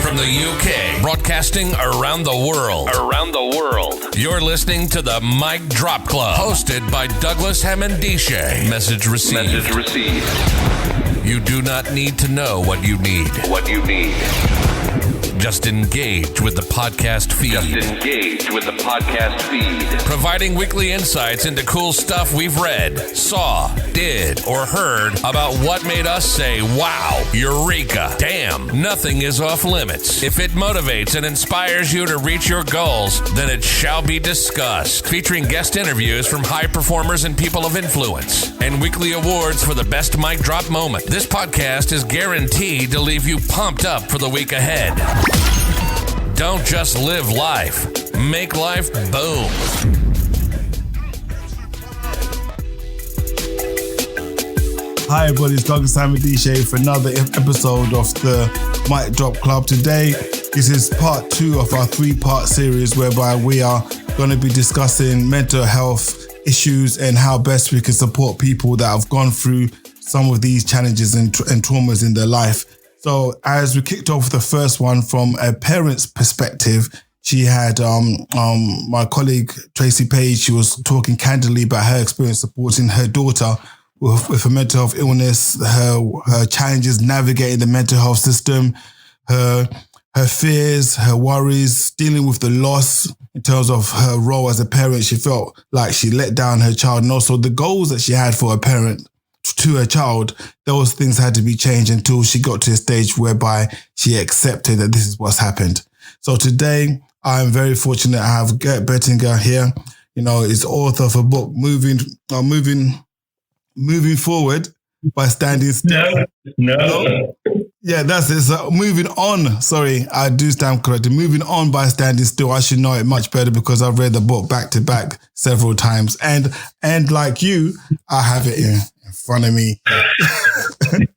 from the UK, broadcasting around the world. You're listening to the Mic Drop Club, hosted by Douglas Hammond-Dishay. Message received. You do not need to know what you need. Just engage with the podcast feed. Providing weekly insights into cool stuff we've read, saw, did, or heard about what made us say, wow, eureka, damn, nothing is off limits. If it motivates and inspires you to reach your goals, then it shall be discussed. Featuring guest interviews from high performers and people of influence, and weekly awards for the best mic drop moment. This podcast is guaranteed to leave you pumped up for the week ahead. Don't just live life. Make life boom. Hi everybody, it's Douglas Hammond-Dishay for another episode of the Mic Drop Club. Today, this is part 2 of our 3-part series whereby we are going to be discussing mental health issues and how best we can support people that have gone through some of these challenges and traumas in their life. So as we kicked off the first one from a parent's perspective, she had my colleague Tracy Page. She was talking candidly about her experience supporting her daughter with a mental health illness, her challenges navigating the mental health system, her fears, her worries, dealing with the loss in terms of her role as a parent. She felt like she let down her child, and also the goals that she had for a parent to her child, those things had to be changed until she got to a stage whereby she accepted that this is what's happened. So today, I'm very fortunate to have Geert Bettinger here. You know, he's author of a book, Moving Forward by Standing Still. No. Yeah, that's it. So moving on. Sorry, I do stand corrected. Moving on by Standing Still. I should know it much better because I've read the book back to back several times. And like you, I have it in front of me.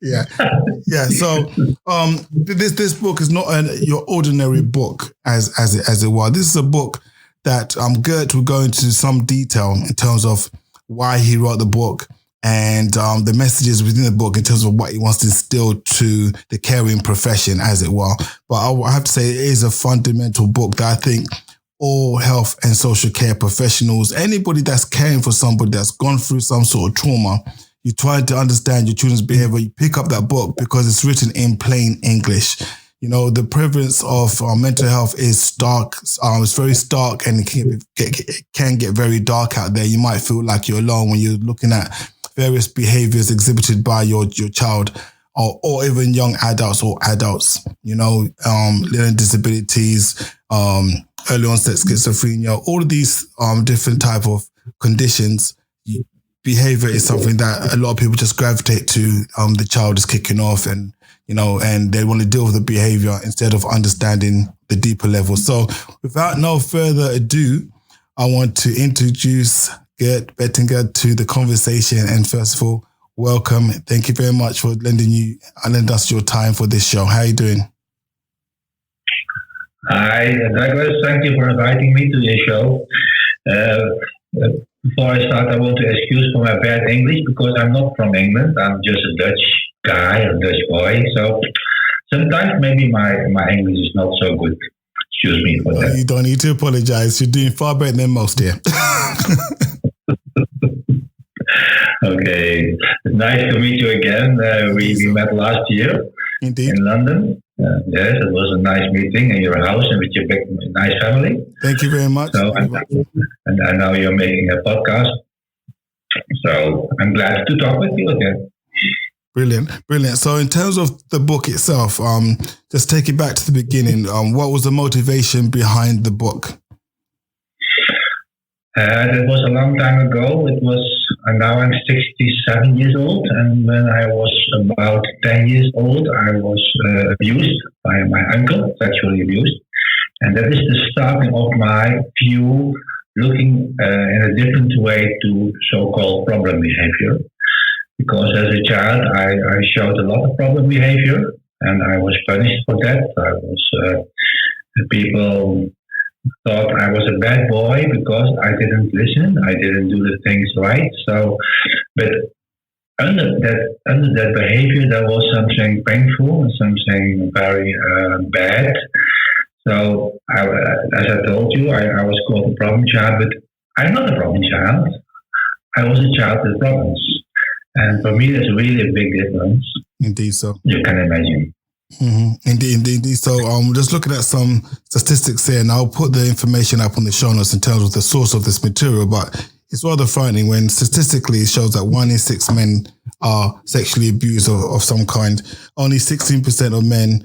Yeah. So this book is not your ordinary book as it was. This is a book that Geert will go into some detail in terms of why he wrote the book and the messages within the book in terms of what he wants to instill to the caring profession, as it were. But I have to say it is a fundamental book that I think all health and social care professionals, anybody that's caring for somebody that's gone through some sort of trauma, you try to understand your children's behavior, you pick up that book because it's written in plain English. You know, the prevalence of mental health is stark. It's very stark, and it can get very dark out there. You might feel like you're alone when you're looking at various behaviors exhibited by your child or even young adults or adults, you know, learning disabilities, early onset schizophrenia, all of these different type of conditions. Behavior is something that a lot of people just gravitate to. The child is kicking off and, you know, and they want to deal with the behavior instead of understanding the deeper level. So without no further ado, I want to introduce Geert Bettinger to the conversation. And first of all, welcome. Thank you very much for lending us your time for this show. How are you doing? Hi, Douglas. Thank you for inviting me to your show. Before I start, I want to excuse for my bad English because I'm not from England. I'm just a Dutch guy, a Dutch boy. So sometimes maybe my English is not so good. Excuse me for that. You don't need to apologize. You're doing far better than most here. Okay. It's nice to meet you again. We met last year. Indeed. In London. Yes, it was a nice meeting in your house and with your big, nice family. Thank you very much. So, and I know you're making a podcast. So I'm glad to talk with you again. Brilliant. So in terms of the book itself, just take it back to the beginning. What was the motivation behind the book? That was a long time ago. It was, now I'm 67 years old. And when I was about 10 years old, I was abused by my uncle, sexually abused. And that is the starting of my view, looking in a different way to so-called problem behavior. Because as a child, I showed a lot of problem behavior, and I was punished for that. People thought I was a bad boy because I didn't listen, I didn't do the things right. So, but under that behavior, there was something painful and something very bad. So, as I told you, I was called a problem child, but I'm not a problem child. I was a child with problems. And for me, there's really a big difference. Indeed, so. You can imagine. Mm-hmm. Indeed. So, just looking at some statistics here, and I'll put the information up on the show notes in terms of the source of this material, but it's rather frightening when statistically it shows that 1 in 6 men are sexually abused of some kind. Only 16% of men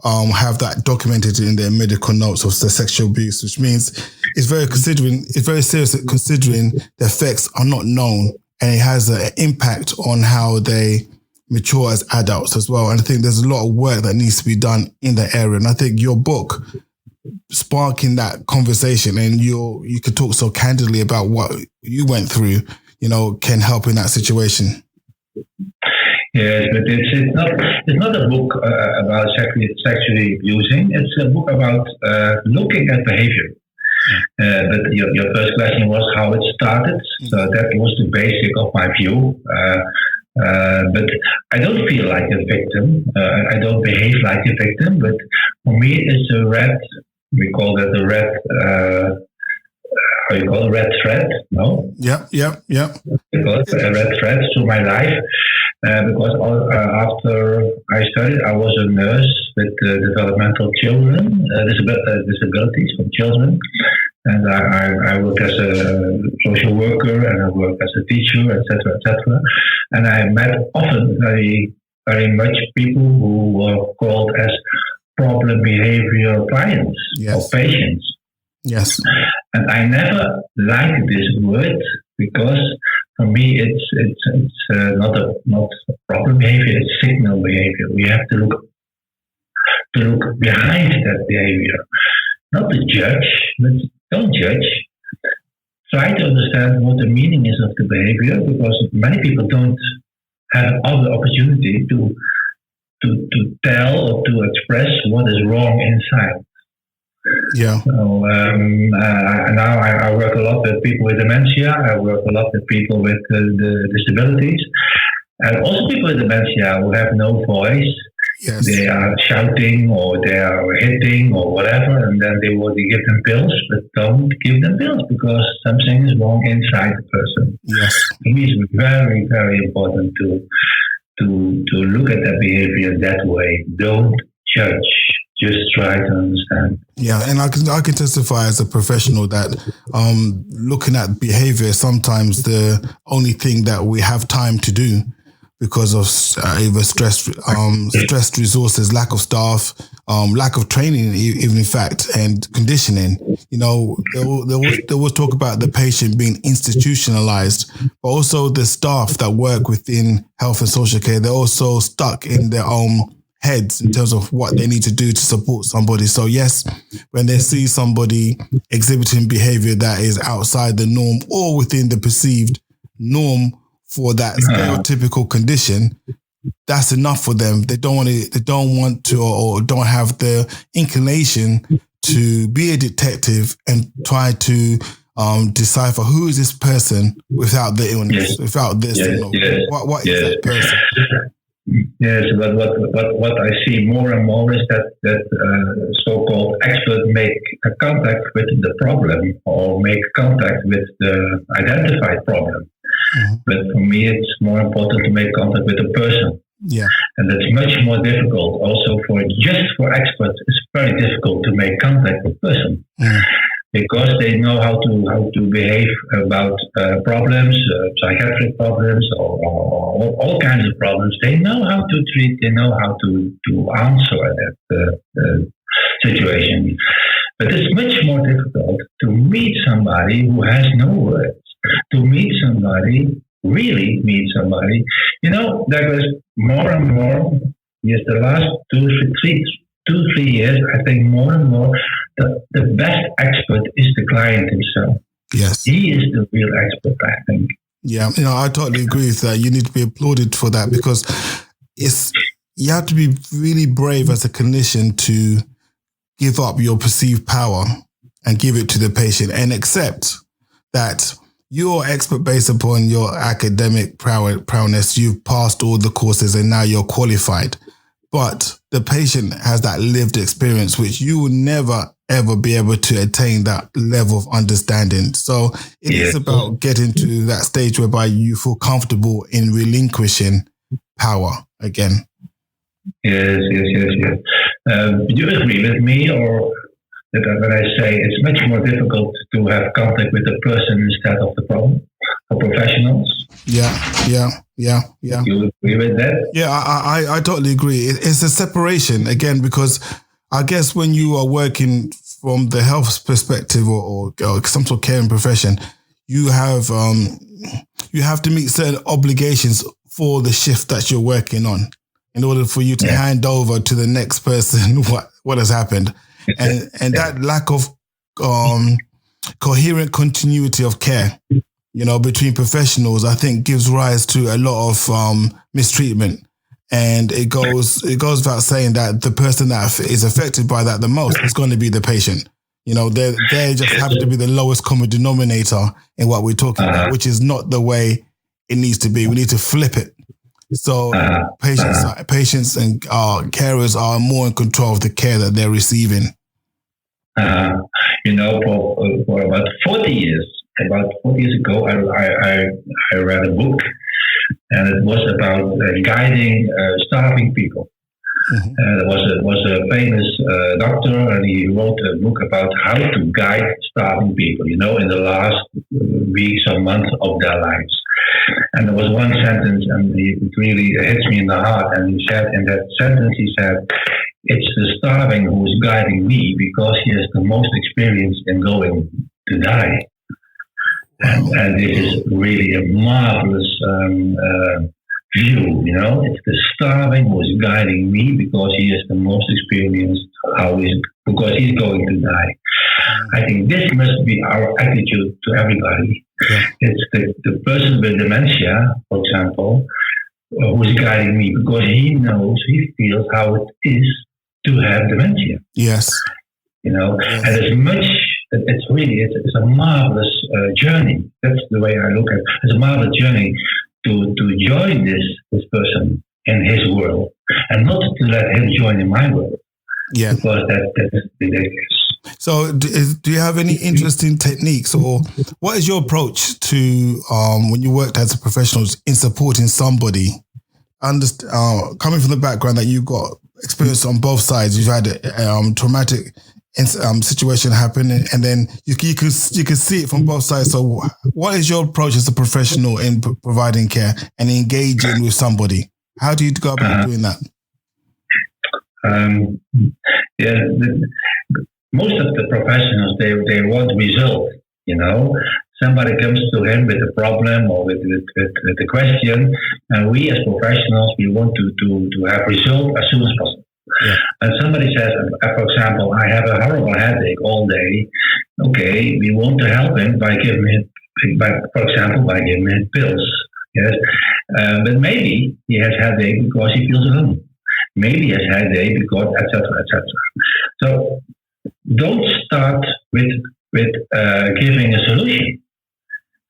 have that documented in their medical notes of the sexual abuse, which means it's very serious considering the effects are not known, and it has an impact on how they mature as adults as well. And I think there's a lot of work that needs to be done in that area. And I think your book sparking that conversation, and you could talk so candidly about what you went through, can help in that situation. Yes, but it's not a book about sexually abusing. It's a book about looking at behavior. But your first question was how it started. So that was the basic of my view. But I don't feel like a victim. I don't behave like a victim. But for me, it's a red. We call that the red. How you call it? Red thread? No. Yeah. Because a red thread through my life. Because after I studied, I was a nurse with developmental children, disabilities from children. And I worked as a social worker, and I worked as a teacher, etc., etc. And I met often very, very much people who were called as problem behavior clients or patients. Yes. And I never liked this word because for me it's not problem behavior, it's signal behavior. We have to look behind that behavior, not to judge, but don't judge. Try to understand what the meaning is of the behavior, because many people don't have other opportunity to tell or to express what is wrong inside. Yeah. So now I work a lot with people with dementia. I work a lot with people with the disabilities, and also people with dementia who have no voice. Yes. They are shouting or they are hitting or whatever, and then they will give them pills, but don't give them pills because something is wrong inside the person. Yes. For me, it's very, very important to look at that behavior that way. Don't judge. Just try to understand. Yeah, and I can testify as a professional that looking at behavior is sometimes the only thing that we have time to do because of either stressed resources, lack of staff, lack of training, even in fact, and conditioning. They will talk about the patient being institutionalized, but also the staff that work within health and social care. They're also stuck in their own heads in terms of what they need to do to support somebody. So yes, when they see somebody exhibiting behavior that is outside the norm or within the perceived norm for that stereotypical condition, that's enough for them. They don't want to or don't have the inclination to be a detective and try to decipher who is this person without the illness, without this. What is that person? Yes, but what I see more and more is that so-called experts make a contact with the problem or make contact with the identified problem. Mm-hmm. But for me, it's more important to make contact with the person. Yeah, and that's much more difficult. Also, for experts, it's very difficult to make contact with the person. Mm. Because they know how to behave about problems, psychiatric problems, or all kinds of problems. They know how to treat. They know how to answer that situation. But it's much more difficult to meet somebody who has no words. To meet somebody, really meet somebody. There was more and more. Yes, the last 2-3 years, I think more and more, the best expert is the client himself. Yes. He is the real expert, I think. Yeah, I totally agree with that. You need to be applauded for that because you have to be really brave as a clinician to give up your perceived power and give it to the patient and accept that you're expert based upon your academic prowess. You've passed all the courses and now you're qualified. But the patient has that lived experience, which you will never, ever be able to attain that level of understanding. So it is about getting to that stage whereby you feel comfortable in relinquishing power again. Yes. Do you agree with me, or that when I say it's much more difficult to have contact with the person instead of the problem for professionals? Yeah. You agree with that? Yeah, I totally agree. It's a separation again, because I guess when you are working from the health perspective or some sort of caring profession, you have to meet certain obligations for the shift that you're working on in order for you to hand over to the next person what has happened. And that lack of coherent continuity of care, between professionals, I think gives rise to a lot of mistreatment. And it goes without saying that the person that is affected by that the most is going to be the patient. They just happen to be the lowest common denominator in what we're talking about, which is not the way it needs to be. We need to flip it. So patients and carers are more in control of the care that they're receiving. For about 40 years ago, I read a book, and it was about guiding starving people. Mm-hmm. There was a famous doctor, and he wrote a book about how to guide starving people, in the last weeks or months of their lives. And there was one sentence, and it really hits me in the heart. And he said, in that sentence, he said, "It's the starving who is guiding me because he has the most experience in going to die." And this is really a marvelous view, It's the starving who is guiding me because he has the most experience because he's going to die. I think this must be our attitude to everybody. Yeah. It's the person with dementia, for example, who is guiding me because he feels how it is to have dementia. Yes. And as much, it's a marvelous journey. That's the way I look at it. It's a marvelous journey to join this person in his world and not to let him join in my world. Yeah. Because that's ridiculous. So do you have any interesting techniques, or what is your approach to when you worked as a professional in supporting somebody? Coming from the background that you got experience on both sides, you've had a traumatic situation happen, and then you can see it from both sides. So what is your approach as a professional in providing care and engaging with somebody? How do you go about doing that? Most of the professionals, they want result, Somebody comes to him with a problem or with a question, and we as professionals, we want to have result as soon as possible. Yeah. And somebody says, for example, I have a horrible headache all day. Okay, we want to help him by giving him pills. Yes, but maybe he has headache because he feels alone. Maybe he has headache because etc. So don't start with giving a solution.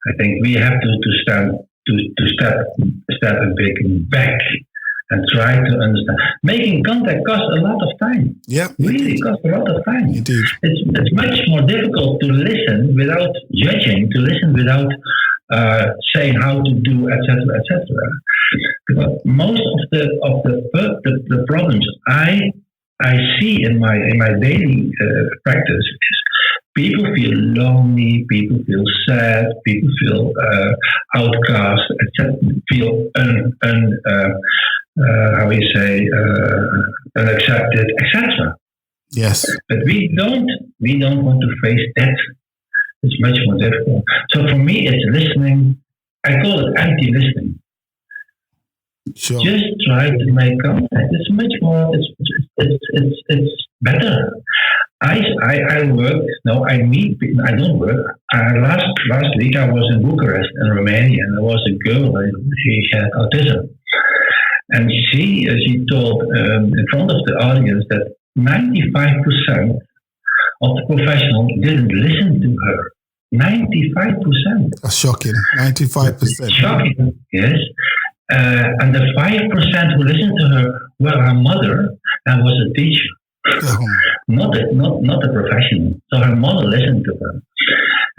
I think we have to step a bit back and try to understand. Making contact costs a lot of time. Yeah, really costs a lot of time. Indeed. It's much more difficult to listen without judging, to listen without saying how to do, etc. Because most of the problems I see in my daily practice is people feel lonely, people feel sad, people feel outcast, etc. Feel unaccepted, etc. Yes. But we don't want to face that. It's much more difficult. So for me, it's listening. I call it empty listening. Sure. Just try to make contact. It's much more. It's better. I work. No, I meet. I don't work. Last week I was in Bucharest in Romania, and there was a girl. She had autism, and she told in front of the audience that 95% of the professionals didn't listen to her. 95%. That's shocking. 95%. Shocking, yes. And the 5% who listened to her were her mother and was a teacher, not a professional. So her mother listened to her.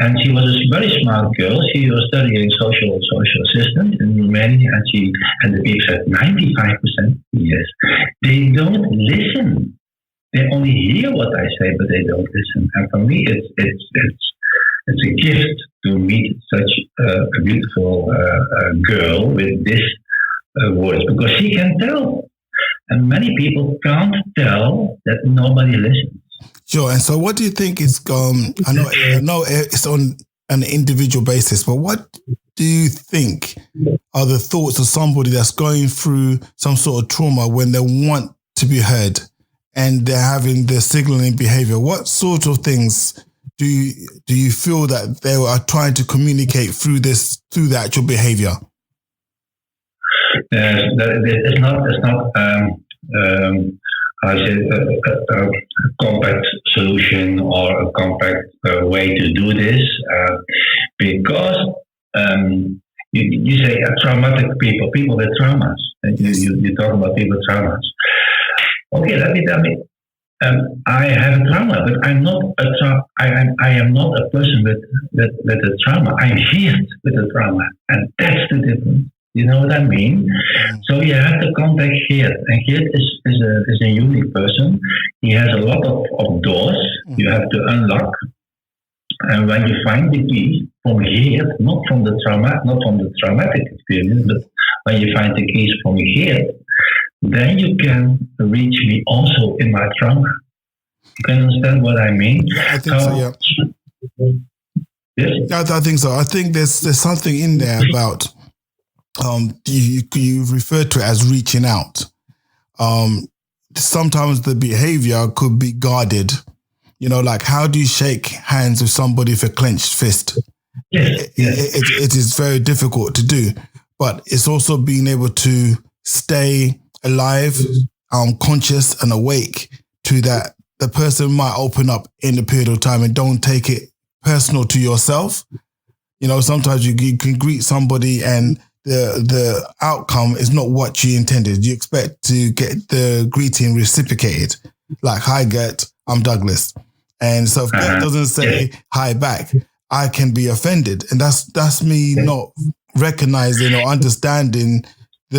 And she was a very smart girl. She was studying social assistant in Romania, and the people said 95%. Yes, they don't listen. They only hear what I say, but they don't listen. And for me, it's a gift to meet such a beautiful girl with this words, because she can tell, and many people can't tell that nobody listens. Sure. And so what do you think is, I know it's on an individual basis, but what do you think are the thoughts of somebody that's going through some sort of trauma when they want to be heard and they're having the signaling behavior? What sort of things do you feel that they are trying to communicate through the actual behavior? It's not I say a compact solution or a compact way to do this, because you say traumatic people with traumas, and you talk about people with traumas. Okay, let me tell me. I have a trauma, but I'm not I am not a person with a trauma. I'm healed with a trauma, and that's the difference. You know what I mean? So you have to contact Geert, and Geert is a unique person. He has a lot of doors you have to unlock, and when you find the key from Geert, not from the traumatic experience, but when you find the keys from Geert, then you can reach me also in my trauma. You can understand what I mean? Yeah, I think so, yeah. Yes? Yeah, I think so. I think there's something in there about you refer to it as reaching out. Sometimes the behavior could be guarded. You know, like how do you shake hands with somebody with a clenched fist? Yes. It is very difficult to do, but it's also being able to stay alive, conscious and awake to that. The person might open up in a period of time, and don't take it personal to yourself. You know, sometimes you can greet somebody and the outcome is not what you intended. You expect to get the greeting reciprocated. Like, hi Geert, I'm Douglas. And so if Geert doesn't say hi back, I can be offended. And that's me not recognizing or understanding you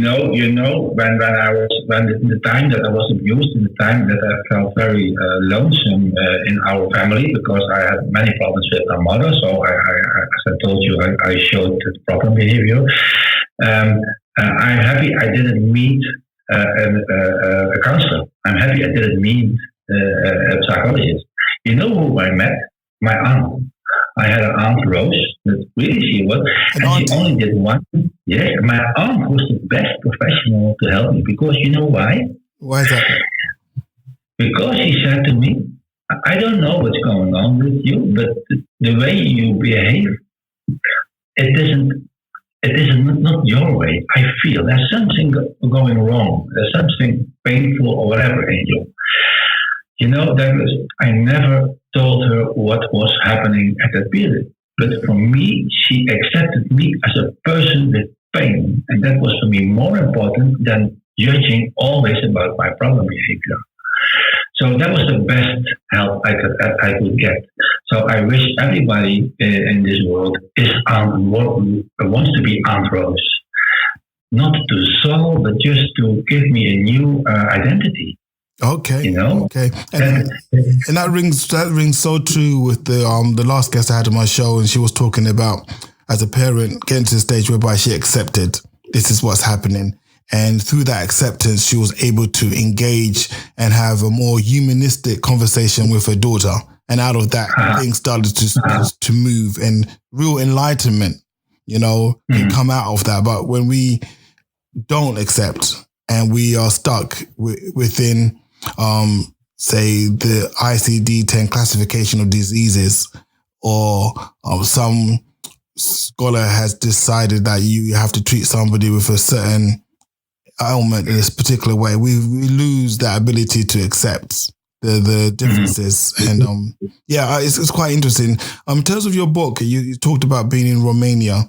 know when the time that I was abused, in the time that I felt very lonesome in our family, because I had many problems with my mother. So I as I told you, I showed the problem behavior. I'm happy I didn't meet a counselor. I'm happy I didn't meet a psychologist. You know who I met? My aunt. I had an aunt, Rose, that really she was, and she only did one. Yes, my aunt was the best professional to help me, because you know why? Why is that? Because she said to me, I don't know what's going on with you, but the way you behave, it isn't not your way. I feel there's something going wrong. There's something painful or whatever in you. You know, Douglas, I never told her what was happening at that period. But for me, she accepted me as a person with pain. And that was for me more important than judging always about my problem behavior. So that was the best help I could get. So I wish everybody in this world wants to be Aunt Rose. Not to solve, but just to give me a new identity. Okay. You know? Okay. And that rings so true with the last guest I had on my show, and she was talking about, as a parent, getting to the stage whereby she accepted this is what's happening. And through that acceptance, she was able to engage and have a more humanistic conversation with her daughter. And out of that, things started to move, and real enlightenment, you know, can come out of that. But when we don't accept and we are stuck within, say, the ICD-10 classification of diseases, or some scholar has decided that you have to treat somebody with a certain ailment in this particular way, we lose that ability to accept the differences. And it's quite interesting. In terms of your book, you talked about being in Romania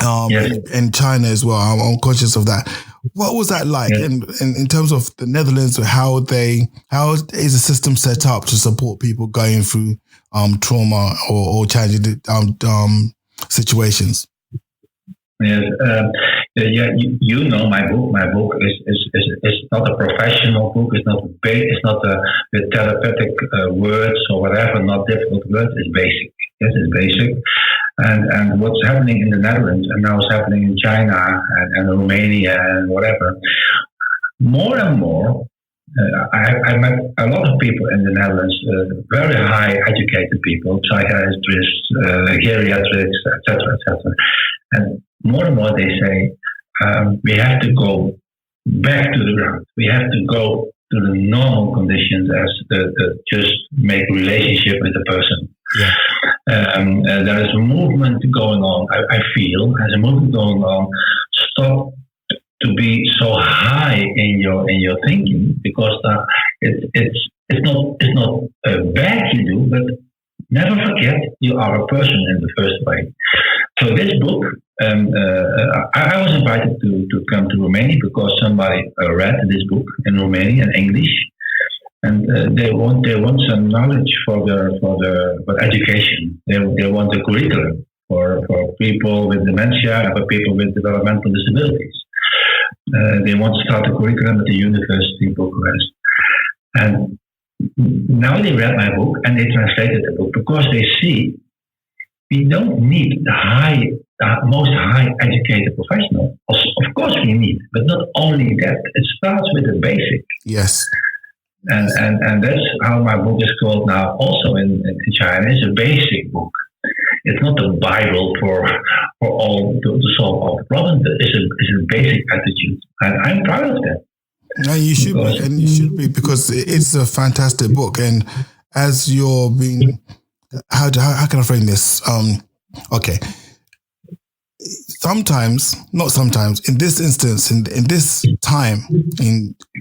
and China as well. I'm conscious of that. What was that like? And in terms of the Netherlands, how is the system set up to support people going through trauma or challenging situations? Yes, you know my book. My book is not a professional book. It's not with therapeutic words or whatever. Not difficult words. It's basic. Yes, it's basic. And what's happening in the Netherlands and now it's happening in China and Romania and whatever. More and more, I met a lot of people in the Netherlands, very high educated people, psychiatrists, geriatrics, etc., etc. And more they say, we have to go back to the ground. We have to go to the normal conditions as just make relationship with the person. Yeah. There is a movement going on. I feel there's a movement going on. Stop to be so high in your thinking, because it's not bad you do, but never forget you are a person in the first way. So this book, I was invited to come to Romania because somebody read this book in Romanian, in English, and they want some knowledge for education. They want a curriculum for people with dementia and for people with developmental disabilities. They want to start a curriculum at the university in Bucharest. And now they read my book and they translated the book because they see we don't need the most high educated professional. Of course we need, but not only that. It starts with the basic. Yes. And that's how my book is called now. Also in China, it's a basic book. It's not the Bible for all to solve all the problems. It's a basic attitude, and I'm proud of that. No, you should be, because it's a fantastic book. And as you're being, how can I frame this? Okay. Not sometimes, in this instance, in this time,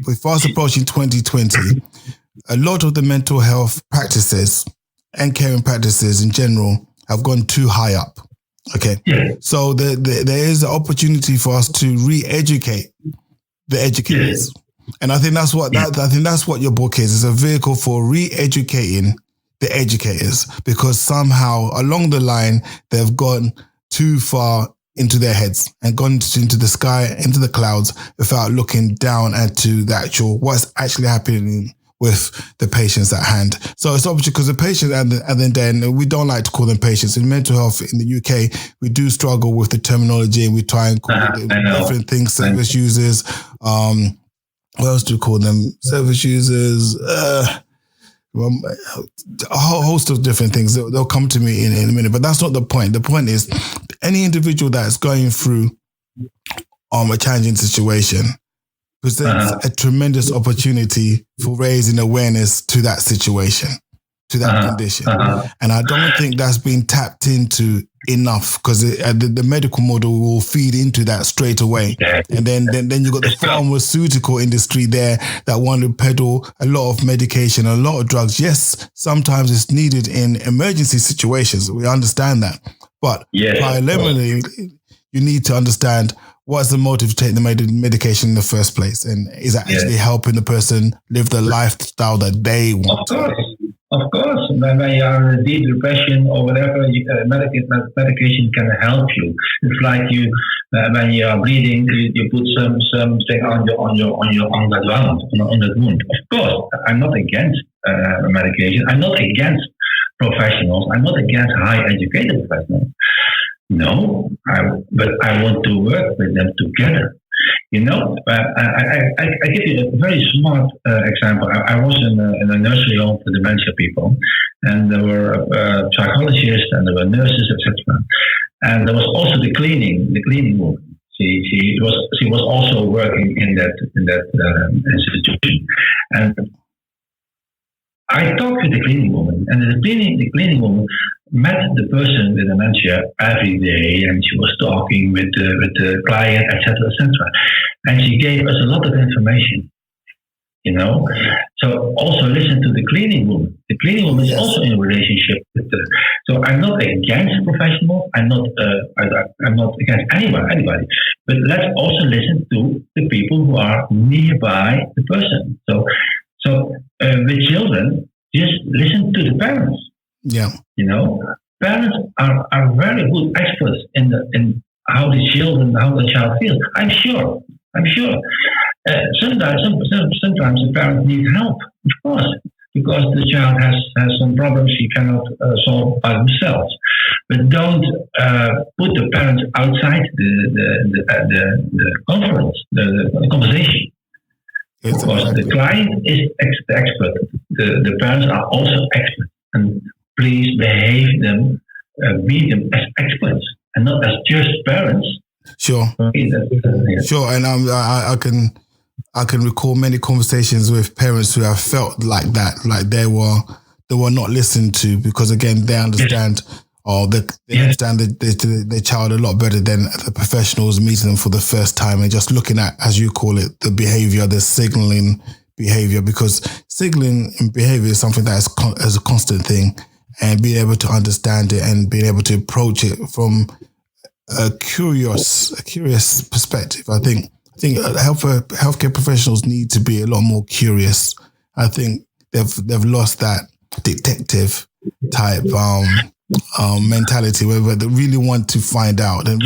we're fast approaching 2020, a lot of the mental health practices and caring practices in general have gone too high up. Okay. Yeah. So there is an opportunity for us to re-educate the educators. Yeah. And I think that's what your book is. It's a vehicle for re-educating the educators, because somehow along the line they've gone too far into their heads and gone into the sky, into the clouds, without looking down into the actual what's actually happening with the patients at hand. So it's obviously because the patients, and then we don't like to call them patients. In mental health in the UK, we do struggle with the terminology, and we try and call it different things. Service users. What else do we call them? Service users. A whole host of different things. They'll come to me in a minute, but that's not the point. The point is, any individual that is going through a challenging situation presents a tremendous opportunity for raising awareness to that situation, to that condition. And I don't think that's been tapped into enough, because the medical model will feed into that straight away. And then you've got the pharmaceutical industry there that want to peddle a lot of medication, a lot of drugs. Yes, sometimes it's needed in emergency situations. We understand that. But preliminarily, you need to understand what's the motive to take the medication in the first place, and is that actually helping the person live the lifestyle that they want? Of course. When you are in deep depression or whatever, medication can help you. It's like you when you are bleeding, you put something on that wound. Of course, I'm not against medication. I'm not against professionals. I'm not against high educated professionals. No, but I want to work with them together. You know, I give you a very smart example. I was in a nursery home for dementia people, and there were psychologists and there were nurses, etc. And there was also the cleaning woman. She was also working in that institution, and I talked with the cleaning woman, and the cleaning woman met the person with dementia every day, and she was talking with the client, etc., etc. And she gave us a lot of information. So also listen to the cleaning woman. The cleaning woman is also in a relationship with the. So I'm not against professionals. I'm not against anybody. But let's also listen to the people who are nearby the person. So with children, just listen to the parents. Yeah. Parents are very good experts in how the child feels. I'm sure. Sometimes the parents need help, of course, because the child has some problems he cannot solve by themselves. But don't put the parents outside the conference, the conversation. Because the client is the expert. The parents are also experts. And please behave them, be them as experts and not as just parents. Sure. Sure. And I can recall many conversations with parents who have felt like that, like they were not listened to, because again, they understand they understand their child a lot better than the professionals meeting them for the first time and just looking at, as you call it, the behavior, the signaling behavior, because signaling in behavior is something that is a constant thing, and being able to understand it and being able to approach it from a curious perspective. I think healthcare professionals need to be a lot more curious. I think they've lost that detective type mentality where they really want to find out and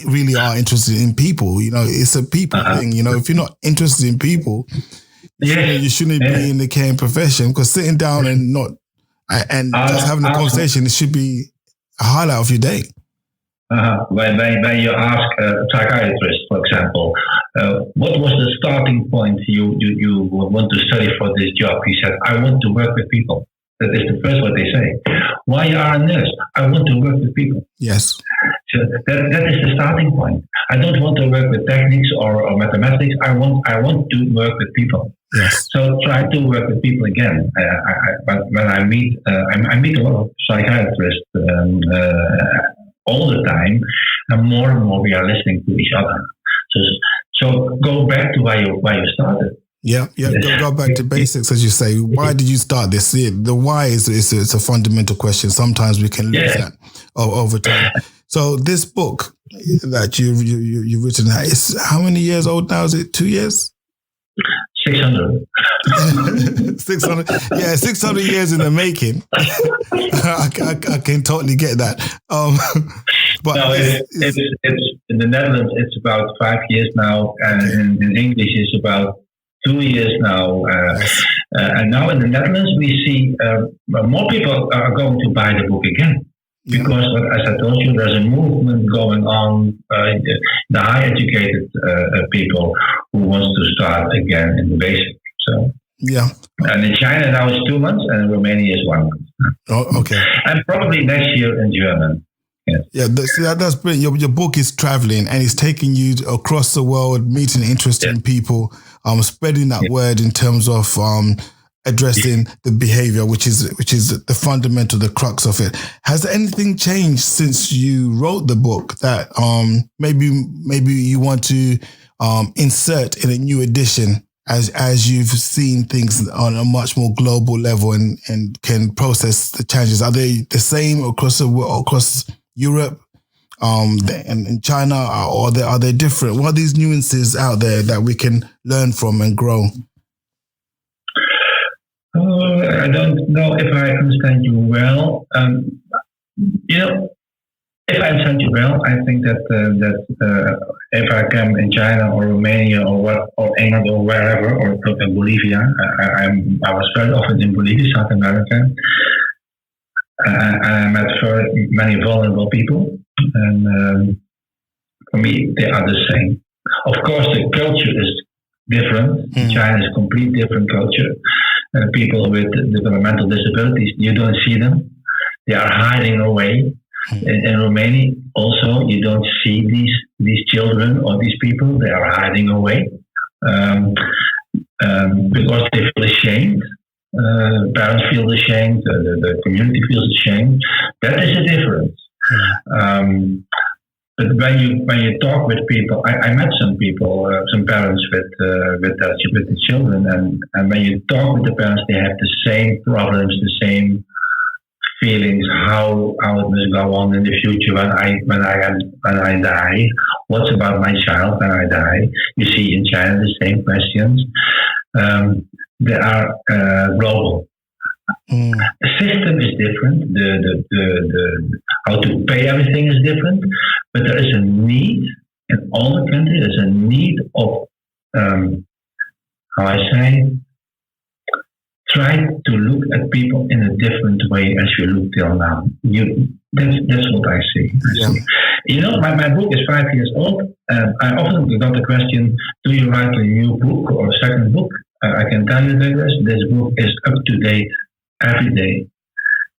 really are interested in people. It's a people thing. If you're not interested in people, you shouldn't be in the caring profession, because sitting down and just having a conversation, it should be a highlight of your day. When you ask a psychiatrist, for example, what was the starting point you want to study for this job? He said, I want to work with people. That is the first what they say. Why you are a nurse? I want to work with people. Yes. So that is the starting point. I don't want to work with techniques or mathematics. I want to work with people. Yes. So try to work with people again. When I meet a lot of psychiatrists all the time, and more we are listening to each other. So go back to why you started. Yeah. Go back to basics, as you say. Why did you start this? The why is a fundamental question. Sometimes we can lose that over time. So this book that you've written, is how many years old now? Is it 2 years? 600. 600. Yeah, 600 years in the making. I can totally get that. But no, it's in the Netherlands. It's about 5 years now, and in English it's about 2 years now. And now in the Netherlands we see more people are going to buy the book again. Because, as I told you, there's a movement going on, the high educated people who wants to start again in the basic. So and in China now it's 2 months, and in Romania is 1 month. Oh, okay. And probably next year in German. Yes. Yeah, that's brilliant. Your book is traveling, and it's taking you across the world, meeting interesting people, spreading that word in terms of addressing the behavior, which is the fundamental, the crux of it. Has anything changed since you wrote the book that maybe you want to insert in a new edition as you've seen things on a much more global level and can process the challenges? Are they the same across Europe and in China, or are they different? What are these nuances out there that we can learn from and grow? I don't know if I understand you well. If I understand you well, I think that if I come in China or Romania or England or wherever, or in Bolivia, I was very often in Bolivia, South America, and I met very many vulnerable people, and for me they are the same. Of course, the culture is different. China is a completely different culture. People with developmental disabilities, you don't see them. They are hiding away. In Romania, also, you don't see these children or these people. They are hiding away because they feel ashamed. Parents feel ashamed. The community feels ashamed. That is a difference. But when you talk with people, I met some people, some parents with the children, and when you talk with the parents, they have the same problems, the same feelings, how it must go on in the future when I die. What's about my child when I die? You see in China the same questions. They are global. The system is different. The how to pay everything is different, but there is a need in all the countries. There's a need of try to look at people in a different way as you look till now. That's what I see. You know, my book is 5 years old. I often got the question, do you write a new book or a second book? I can tell you this book is up to date every day.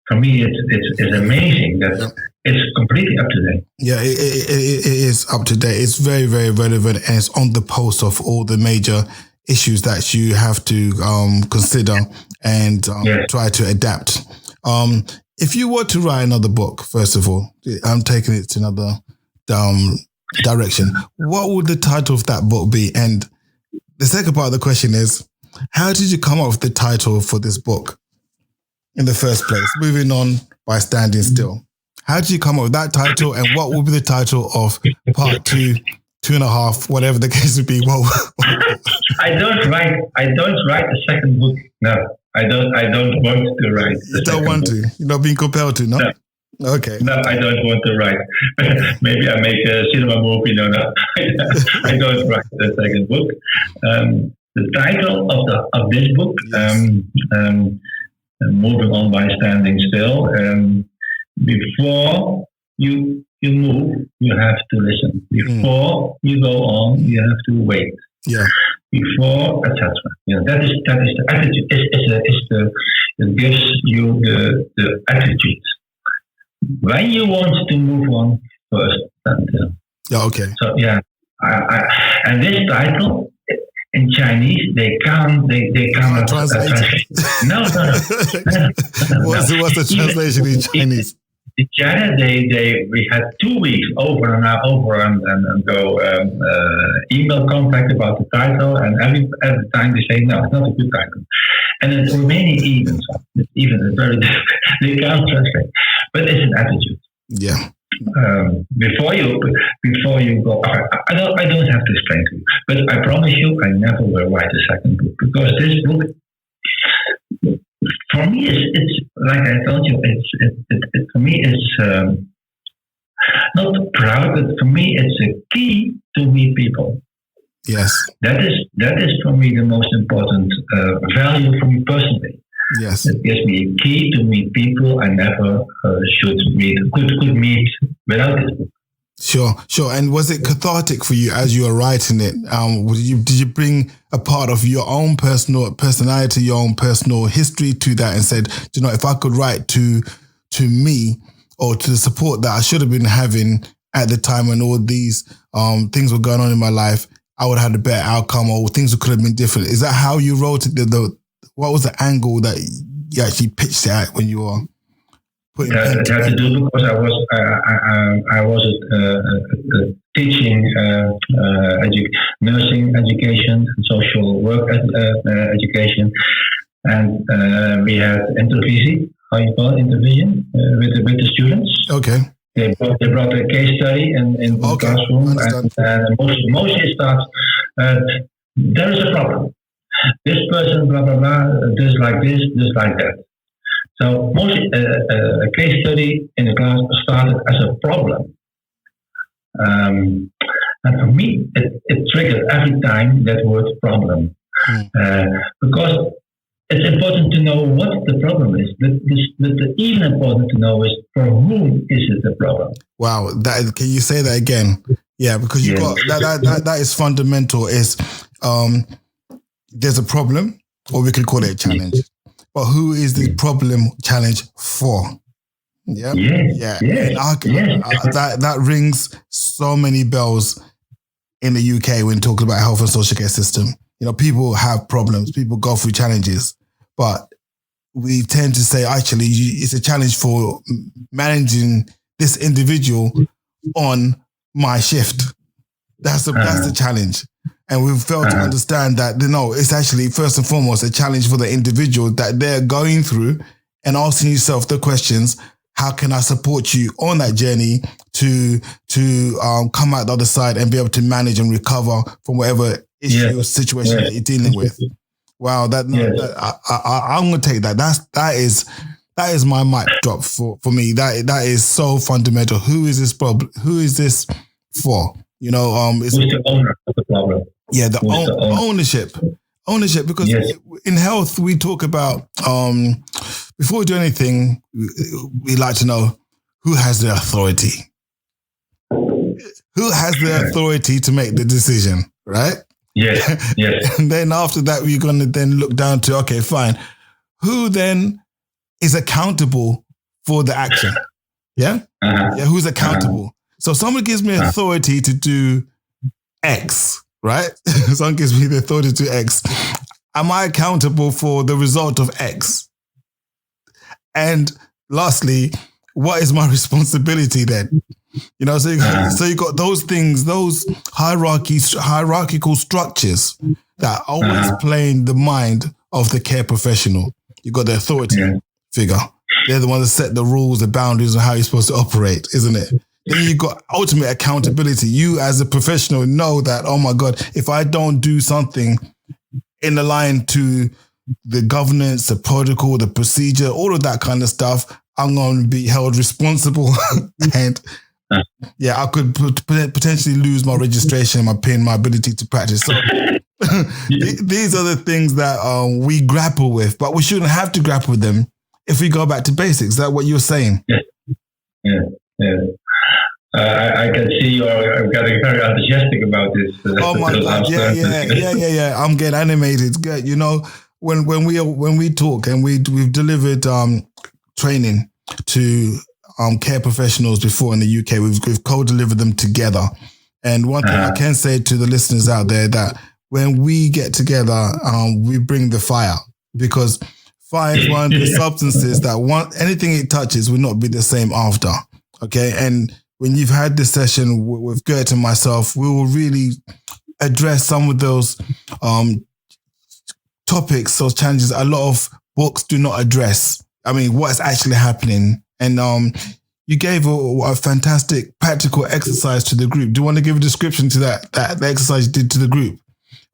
For me, it's amazing that it's completely up to date. Yeah, it is up to date. It's very, very relevant, and it's on the pulse of all the major issues that you have to consider and try to adapt. If you were to write another book, first of all, I'm taking it to another direction. What would the title of that book be? And the second part of the question is, how did you come up with the title for this book in the first place? Moving on by standing still. How did you come up with that title, and what will be the title of part 2, 2.5, whatever the case would be? Well, I don't write a second book. No, I don't want to write. You don't want to? You're not being compelled to, no? Okay. No, I don't want to write. Maybe I make a cinema movie. No. I don't write the second book. The title of this book, moving on by standing still. Before you move, you have to listen. Before you go on, you have to wait. Yeah. Before, etc. That is the attitude. It gives you the attitude. When you want to move on, first stand still. Yeah. Okay. So and this title in Chinese they can't translate. No. What's the translation in Chinese? In China, we had 2 weeks over and go email contact about the title, and every time they say no, it's not a good title. And in Romanian it's very difficult. They can't translate, but it's an attitude. Yeah. Before you go, I don't have to explain to you, but I promise you, I never will write a second book, because this book, for me, it's like I told you, it for me it's not proud, but for me it's a key to meet people. Yes, that is for me the most important value for me personally. Yes, it gives me a key to meet people I never could meet without this book. Sure. And was it cathartic for you as you were writing it? Did you bring a part of your own personal personality, your own personal history to that, and said, you know, if I could write to me, or to the support that I should have been having at the time when all these things were going on in my life, I would have had a better outcome, or things could have been different? Is that how you wrote it? What was the angle that you actually pitched it at when you were putting it? It had to do because I was teaching nursing education, social work education, and we had intervision. How you call it, intervision with the students. Okay. They brought a case study in the classroom, and mostly it starts. There is a problem. This person, blah blah blah, this like this like that. So mostly a case study in the class started as a problem, and for me it triggered every time that word problem, because it's important to know what the problem is. But even important to know is for whom is it the problem. Wow, can you say that again? Yeah, because you got that is fundamental. Is there's a problem, or we could call it a challenge. But who is the problem challenge for? Yeah. That rings so many bells in the UK when talking about health and social care system. You know, people have problems, people go through challenges, but we tend to say, actually, it's a challenge for managing this individual on my shift. That's the challenge. And we've failed to understand that, it's actually first and foremost a challenge for the individual that they're going through, and asking yourself the questions, how can I support you on that journey to come out the other side and be able to manage and recover from whatever issue or situation that you're dealing with? Wow, I'm going to take that. That is my mic drop for me. That is so fundamental. Who is this problem? Who is this for? Who's the owner of the problem? Yeah, ownership. Because in health, we talk about, before we do anything, we like to know who has the authority. Who has the authority to make the decision, right? Yes. And then after that, we're going to then look down to, okay, fine. Who then is accountable for the action? Yeah? Yeah, who's accountable? So someone gives me authority to do X, right? Someone gives me the authority to do X. Am I accountable for the result of X? And lastly, what is my responsibility then? So you got those things, those hierarchical structures that always play in the mind of the care professional. You got the authority figure. They're the ones that set the rules, the boundaries of how you're supposed to operate, isn't it? Then you got ultimate accountability. You as a professional know that, oh my God, if I don't do something in the line to the governance, the protocol, the procedure, all of that kind of stuff, I'm going to be held responsible. And I could potentially lose my registration, my PIN, my ability to practice. So these are the things that we grapple with, but we shouldn't have to grapple with them if we go back to basics. Is that what you're saying? Yeah. I can see you're getting very enthusiastic about this. Oh my God! Yeah. I'm getting animated. When we talk and we've delivered training to care professionals before in the UK, we've co-delivered them together. And one thing I can say to the listeners out there, that when we get together, we bring the fire, because fire is one of the substances that anything it touches will not be the same after. Okay, and when you've had this session with Geert and myself, we will really address some of those topics, those challenges a lot of books do not address. I mean, what is actually happening. And you gave a fantastic practical exercise to the group. Do you want to give a description to that the exercise you did to the group?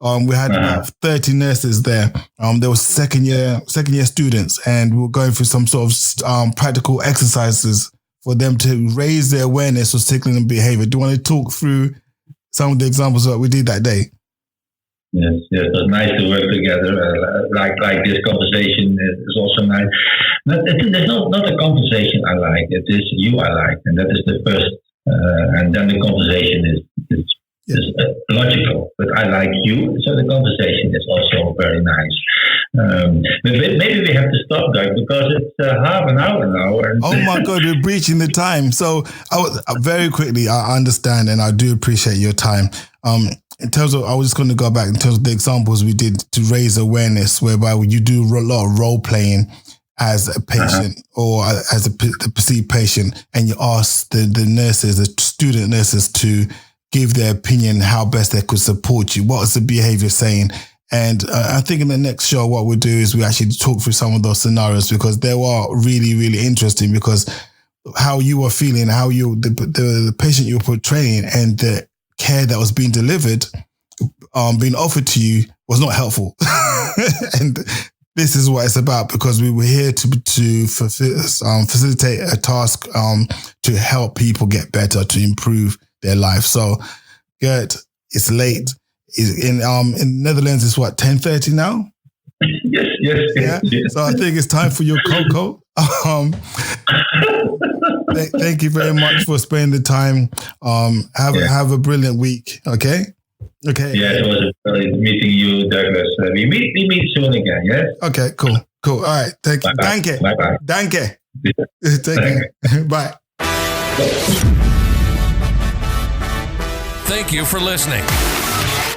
We had about 30 nurses there. There were second year students, and we were going through some sort of practical exercises for them to raise their awareness of signaling behavior. Do you want to talk through some of the examples that we did that day? Yes, it was nice to work together. Like this conversation is also nice. There's not a conversation I like. It is you I like, and that is the first. And then the conversation is logical. But I like you, so the conversation is also very nice. But maybe we have to stop, Doug, because it's half an hour now. And oh my God, we're breaching the time. So very quickly, I understand and I do appreciate your time. In terms of, I was just going to go back in terms of the examples we did to raise awareness, whereby you do a lot of role playing as a patient or as the perceived patient, and you ask the nurses, the student nurses, to give their opinion how best they could support you. What is the behavior saying? And I think in the next show, what we'll do is we actually talk through some of those scenarios, because they were really, really interesting, because how you were feeling, how the patient you were portraying and the care that was being delivered, being offered to you, was not helpful. And this is what it's about, because we were here to facilitate a task to help people get better, to improve their life. So, Geert, it's late. In Netherlands, it's what, 10:30 now? Yes. Yeah. So I think it's time for your cocoa. Thank you very much for spending the time. Have a brilliant week. Okay. Yeah, it was a pleasure meeting you, Douglas. We meet soon again. Yes. Okay. Cool. All right. Thank you. Danke. Bye. Danke. Thank you. Bye. Thank you for listening.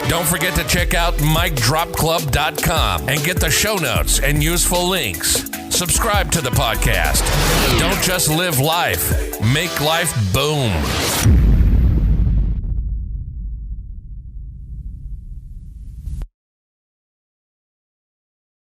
Don't forget to check out micdropclub.com and get the show notes and useful links. Subscribe to the podcast. Don't just live life, make life boom.